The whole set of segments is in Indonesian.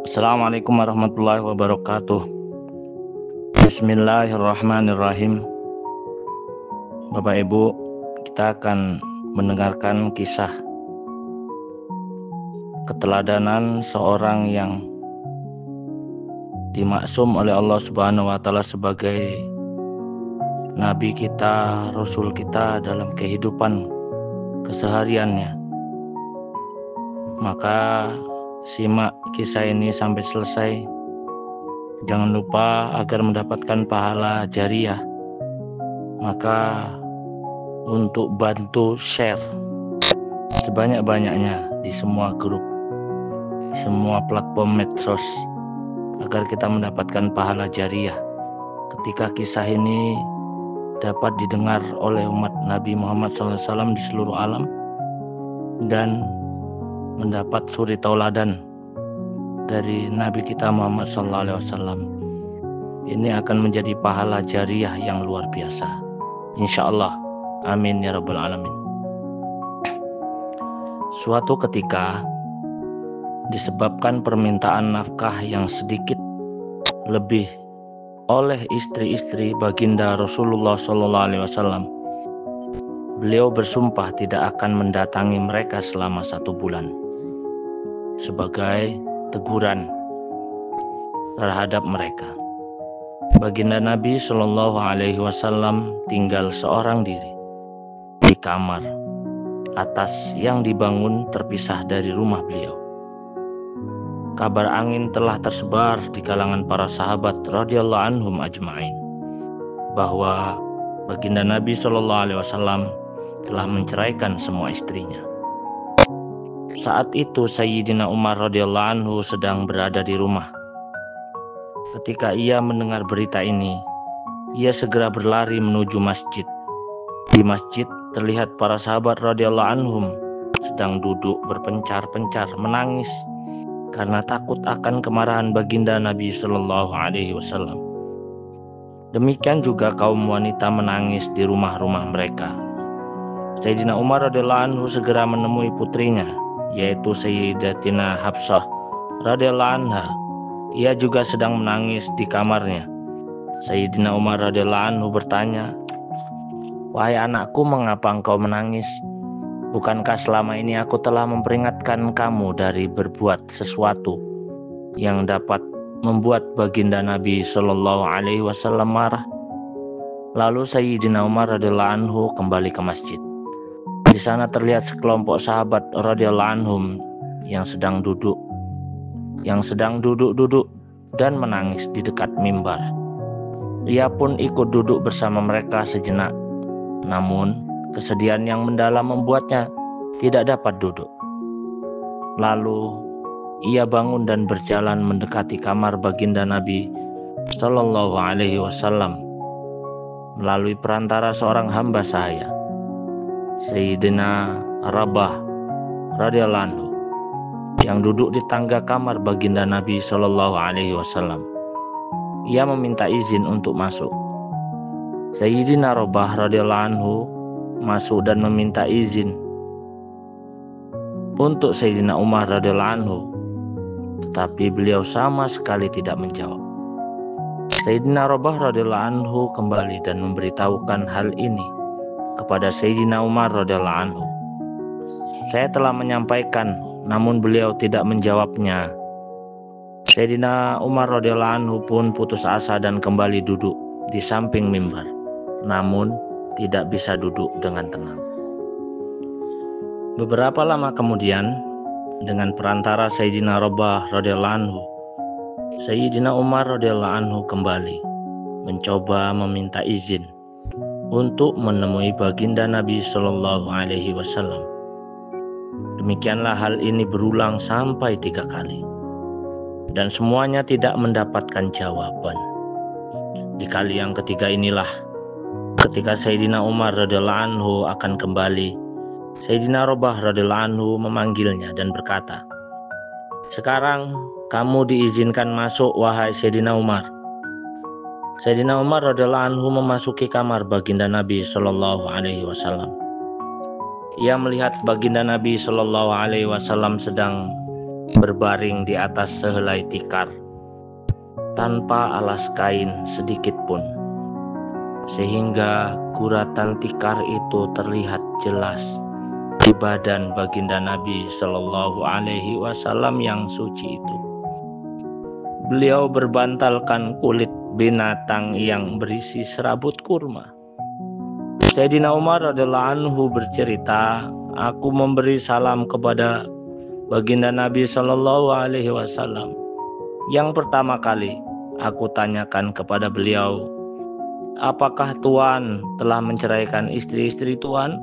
Assalamualaikum warahmatullahi wabarakatuh. Bismillahirrahmanirrahim. Bapak Ibu, kita akan mendengarkan kisah keteladanan seorang yang dimaksum oleh Allah Subhanahu wa taala sebagai nabi kita, rasul kita dalam kehidupan kesehariannya. Maka simak kisah ini sampai selesai. Jangan lupa agar mendapatkan pahala jariah, maka untuk bantu share sebanyak-banyaknya di semua grup, semua platform medsos, agar kita mendapatkan pahala jariah ketika kisah ini dapat didengar oleh umat Nabi Muhammad SAW di seluruh alam dan mendapat suri tauladan dari Nabi kita Muhammad SAW. Ini akan menjadi pahala jariah yang luar biasa, insya Allah. Amin ya rabbal alamin. Suatu ketika, disebabkan permintaan nafkah yang sedikit lebih oleh istri-istri baginda Rasulullah SAW, beliau bersumpah tidak akan mendatangi mereka selama 1 bulan sebagai teguran terhadap mereka. Baginda Nabi Shallallahu Alaihi Wasallam tinggal seorang diri di kamar atas yang dibangun terpisah dari rumah beliau. Kabar angin telah tersebar di kalangan para sahabat radhiyallahu anhum ajma'in bahwa baginda Nabi Shallallahu Alaihi Wasallam telah menceraikan semua istrinya. Saat itu Sayyidina Umar radhiyallahu anhu sedang berada di rumah. Ketika ia mendengar berita ini, ia segera berlari menuju masjid. Di masjid terlihat para sahabat radhiyallahu anhum sedang duduk berpencar-pencar menangis karena takut akan kemarahan baginda Nabi Shallallahu Alaihi Wasallam. Demikian juga kaum wanita menangis di rumah-rumah mereka. Sayyidina Umar radhiyallahu anhu segera menemui putrinya, yaitu Sayyidatina Hafsah radhiyallahu anha. Ia juga sedang menangis di kamarnya. Sayyidina Umar radhiyallahu anhu bertanya, "Wahai anakku, mengapa engkau menangis? Bukankah selama ini aku telah memperingatkan kamu dari berbuat sesuatu yang dapat membuat baginda Nabi Shallallahu Alaihi Wasallam marah?" Lalu Sayyidina Umar radhiyallahu anhu kembali ke masjid. Di sana terlihat sekelompok sahabat radhiyallahu anhum yang sedang duduk-duduk dan menangis di dekat mimbar. Ia pun ikut duduk bersama mereka sejenak. Namun, kesedihan yang mendalam membuatnya tidak dapat duduk. Lalu, ia bangun dan berjalan mendekati kamar baginda Nabi Sallallahu Alaihi Wasallam melalui perantara seorang hamba sahaya, Sayyidina Rabah radhiyallahu anhu, yang duduk di tangga kamar baginda Nabi Shallallahu Alaihi Wasallam. Ia meminta izin untuk masuk. Sayyidina Rabah radhiyallahu anhu masuk dan meminta izin untuk Sayyidina Umar radhiyallahu anhu, tetapi beliau sama sekali tidak menjawab. Sayyidina Rabah radhiyallahu anhu kembali dan memberitahukan hal ini kepada Sayyidina Umar radhiyallahu anhu. "Saya telah menyampaikan, namun beliau tidak menjawabnya." Sayyidina Umar radhiyallahu anhu pun putus asa dan kembali duduk di samping mimbar, namun tidak bisa duduk dengan tenang. Beberapa lama kemudian, dengan perantara Sayyidina Rabah radhiyallahu anhu, Sayyidina Umar radhiyallahu anhu kembali mencoba meminta izin untuk menemui baginda Nabi Shallallahu Alaihi Wasallam. Demikianlah hal ini berulang sampai 3 kali, dan semuanya tidak mendapatkan jawaban. Di kali yang ketiga inilah, ketika Sayyidina Umar radhiyallahu anhu akan kembali, Sayyidina Rabah radhiyallahu anhu memanggilnya dan berkata, "Sekarang kamu diizinkan masuk, wahai Sayyidina Umar." Sayyidina Umar radhiyallahu anhu memasuki kamar baginda Nabi Shallallahu Alaihi Wasallam. Ia melihat baginda Nabi Shallallahu Alaihi Wasallam sedang berbaring di atas sehelai tikar tanpa alas kain sedikit pun, sehingga guratan tikar itu terlihat jelas di badan baginda Nabi Shallallahu Alaihi Wasallam yang suci itu. Beliau berbantalkan kulit binatang yang berisi serabut kurma. Sayyidina Umar radhiyallahu anhu bercerita, aku memberi salam kepada baginda Nabi Shallallahu Alaihi Wasallam. Yang pertama kali aku tanyakan kepada beliau, apakah Tuan telah menceraikan istri-istri Tuan?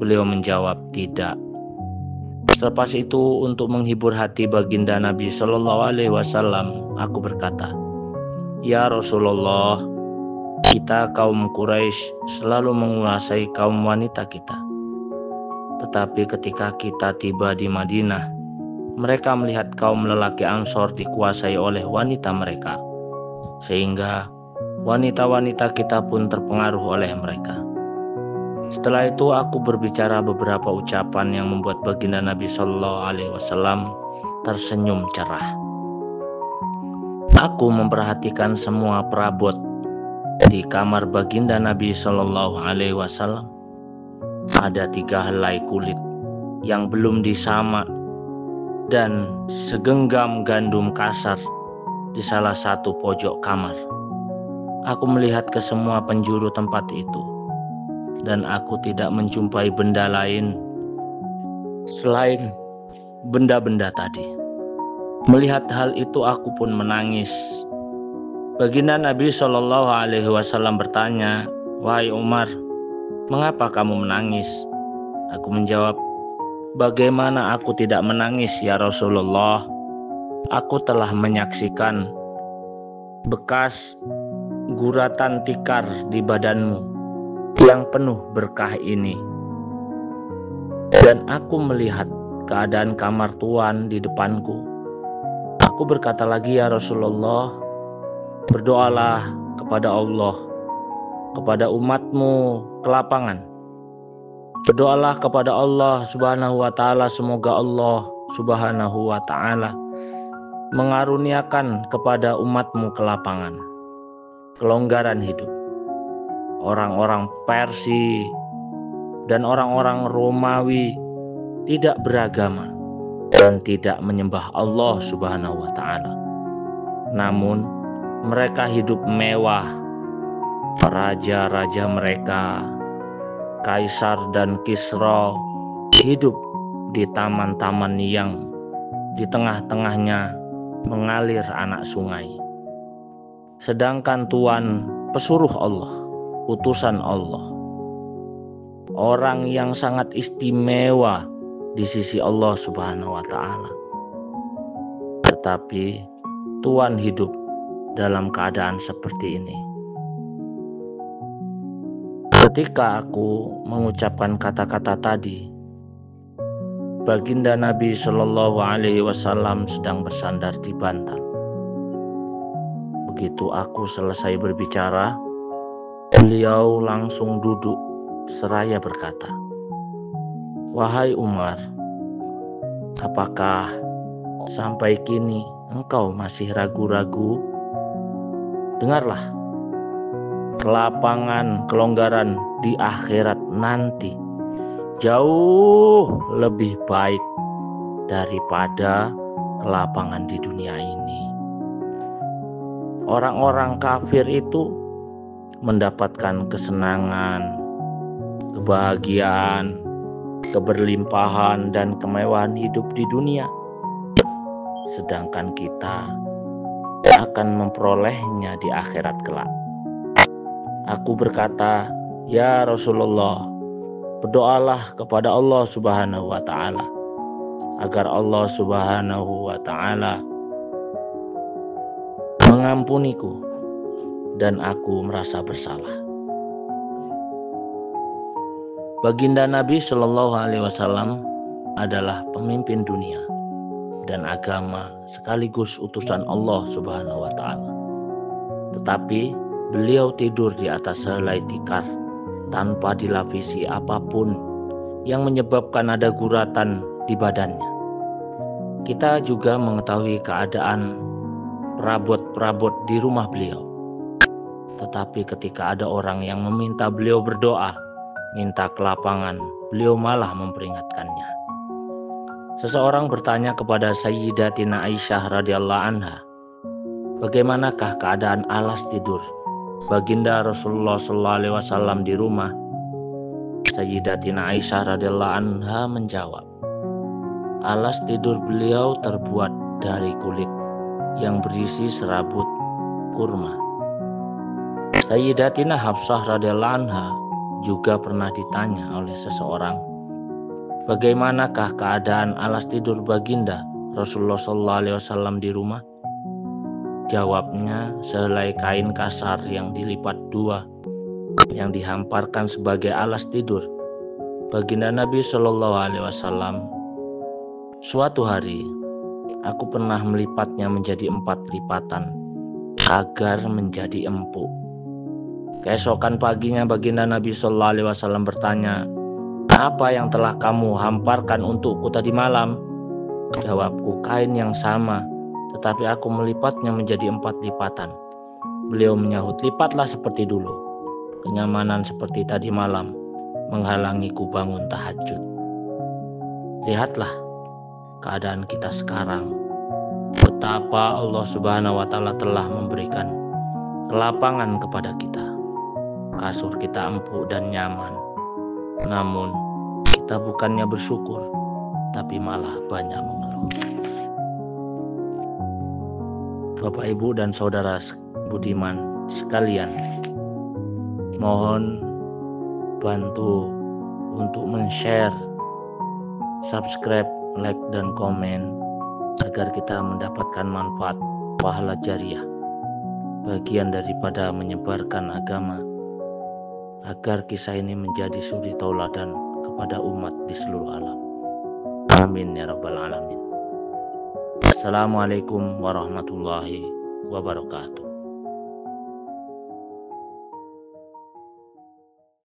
Beliau menjawab, tidak. Selepas itu, untuk menghibur hati baginda Nabi Shallallahu Alaihi Wasallam, aku berkata, ya Rasulullah, kita kaum Quraisy selalu menguasai kaum wanita kita. Tetapi ketika kita tiba di Madinah, mereka melihat kaum lelaki Ansor dikuasai oleh wanita mereka, sehingga wanita-wanita kita pun terpengaruh oleh mereka. Setelah itu aku berbicara beberapa ucapan yang membuat baginda Nabi Shallallahu Alaihi Wasallam tersenyum cerah. Aku memperhatikan semua perabot di kamar baginda Nabi Shallallahu Alaihi Wasallam. Ada 3 helai kulit yang belum disamak dan segenggam gandum kasar di salah satu pojok kamar. Aku melihat ke semua penjuru tempat itu, dan aku tidak menjumpai benda lain selain benda-benda tadi. Melihat hal itu aku pun menangis. Baginda Nabi Shallallahu Alaihi Wasallam bertanya, wahai Umar, mengapa kamu menangis? Aku menjawab, bagaimana aku tidak menangis ya Rasulullah? Aku telah menyaksikan bekas guratan tikar di badanmu yang penuh berkah ini. Dan aku melihat keadaan kamar Tuan di depanku. Aku berkata lagi, ya Rasulullah, berdoalah kepada Allah, kepada umatmu kelapangan. Berdoalah kepada Allah Subhanahu wa Ta'ala, semoga Allah Subhanahu wa Ta'ala mengaruniakan kepada umatmu kelapangan, kelonggaran hidup. Orang-orang Persia dan orang-orang Romawi tidak beragama dan tidak menyembah Allah Subhanahu wa Ta'ala. Namun mereka hidup mewah. Raja-raja mereka, Kaisar dan Kisra, hidup di taman-taman yang di tengah-tengahnya mengalir anak sungai. Sedangkan Tuan pesuruh Allah, utusan Allah, orang yang sangat istimewa di sisi Allah Subhanahu wa Ta'ala. Tetapi Tuan hidup dalam keadaan seperti ini. Ketika aku mengucapkan kata-kata tadi, baginda Nabi Shallallahu Alaihi Wasallam sedang bersandar di bantal. Begitu aku selesai berbicara, beliau langsung duduk seraya berkata, wahai Umar, apakah sampai kini engkau masih ragu-ragu? Dengarlah, kelapangan, kelonggaran di akhirat nanti jauh lebih baik daripada kelapangan di dunia ini. Orang-orang kafir itu mendapatkan kesenangan, kebahagiaan, keberlimpahan, dan kemewahan hidup di dunia, sedangkan kita akan memperolehnya di akhirat kelak. Aku berkata, ya Rasulullah, berdoalah kepada Allah Subhanahu wa Ta'ala agar Allah Subhanahu wa Ta'ala mengampuniku dan aku merasa bersalah. Baginda Nabi Shallallahu Alaihi Wasallam adalah pemimpin dunia dan agama sekaligus utusan Allah Subhanahu wa Ta'ala. Tetapi beliau tidur di atas helai tikar tanpa dilapisi apapun yang menyebabkan ada guratan di badannya. Kita juga mengetahui keadaan perabot-perabot di rumah beliau. Tetapi ketika ada orang yang meminta beliau berdoa, minta kelapangan, beliau malah memperingatkannya. Seseorang bertanya kepada Sayyidatina Aisyah radhiyallahu anha, bagaimanakah keadaan alas tidur baginda Rasulullah SAW di rumah? Sayyidatina Aisyah radhiyallahu anha menjawab, alas tidur beliau terbuat dari kulit yang berisi serabut kurma. Sayyidatina Hafsah radhiyallahu anha juga pernah ditanya oleh seseorang, bagaimanakah keadaan alas tidur baginda Rasulullah SAW di rumah? Jawabnya, sehelai kain kasar yang dilipat dua, yang dihamparkan sebagai alas tidur baginda Nabi SAW. Suatu hari, aku pernah melipatnya menjadi 4 lipatan agar menjadi empuk. Keesokan paginya baginda Nabi SAW bertanya, apa yang telah kamu hamparkan untukku tadi malam? Jawabku, kain yang sama, tetapi aku melipatnya menjadi 4 lipatan. Beliau menyahut, lipatlah seperti dulu. Kenyamanan seperti tadi malam menghalangiku bangun tahajud. Lihatlah keadaan kita sekarang, betapa Allah Subhanahu wa Ta'ala telah memberikan kelapangan kepada kita. Kasur kita empuk dan nyaman, namun kita bukannya bersyukur, tapi malah banyak mengeluh. Bapak, Ibu, dan saudara budiman sekalian, mohon bantu untuk men-share, subscribe, like, dan komen agar kita mendapatkan manfaat pahala jariah, bagian daripada menyebarkan agama, agar kisah ini menjadi suri tauladan kepada umat di seluruh alam. Amin ya rabbal alamin. Assalamualaikum warahmatullahi wabarakatuh.